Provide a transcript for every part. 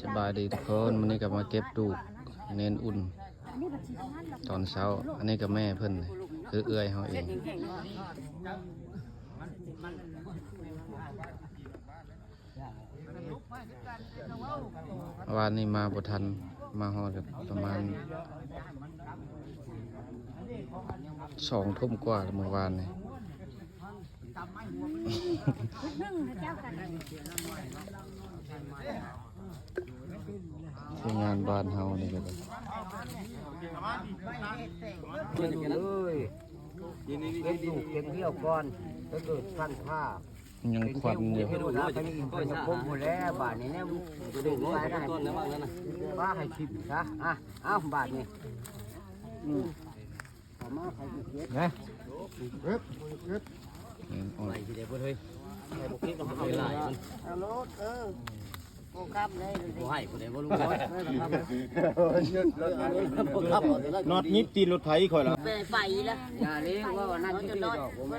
สบายดีทุกคนวันนี้ก็มาเก็บดูกเน้นอุ่นตอนเช้าอันนี้กับแม่เพิ่นคือเอื้อยเขาเองวันนี้มาบ่ทันมาฮอดกับประมาณ2 ทุ่มกว่าเมื่อวานนี่ที่งานบ้านเฮานี่ก็เลยเก็บดูเก็บเที่ยวก่อนถ้าเกิดพันผ้ายังควันอยู่ ให้ดูนะไปนี่เป็นพุ่มหมดแล้วบาทนี้เนี่ยดึงไปได้ว่าให้ชิมซะเอาบาทนี้มาใครเก็บนะอ่อนน็อตยิบตีรถไถข่อยละไปแล้วอย่าเลี้ยงว่านั่นที่ดอก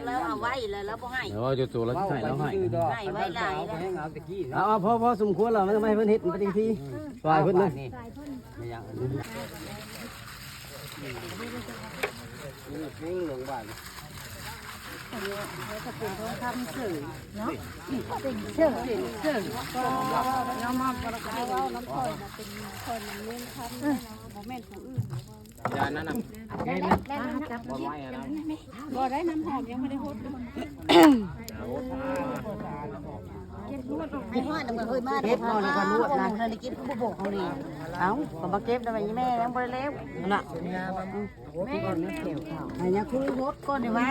แล้วเอาไว้แล้วบ่ให้ ว่าจะตัวแล้วใส่แล้วให้ไว้หลายแล้วเอาพอสมควรแล้วไม่ให้เพิ่นเฮ็ดปฏิทินปล่อยเพิ่นนะไม่ยังนี่เหลืองบาทจะเป็นทองคำสื่อเนาะเป็นเชื่อก็น้ำมันประกายว่าน้ำคอยเป็นคนเลี้ยงคำโมเมนต์ของอื่นยานั้นน่ะจับบ่ได้น้ำหอมยังไม่ได้หดเก็บนวดไม่ว่าแต่เมื่อเคยมาเก็บนอนแล้วก็นวดนะนาฬิกาผู้บอกเขานี่เอาก็มาเก็บได้ไหมแม่ยังบ่ได้เล็บน่ะแม่เนี่ยคือรถก่อนนี่มา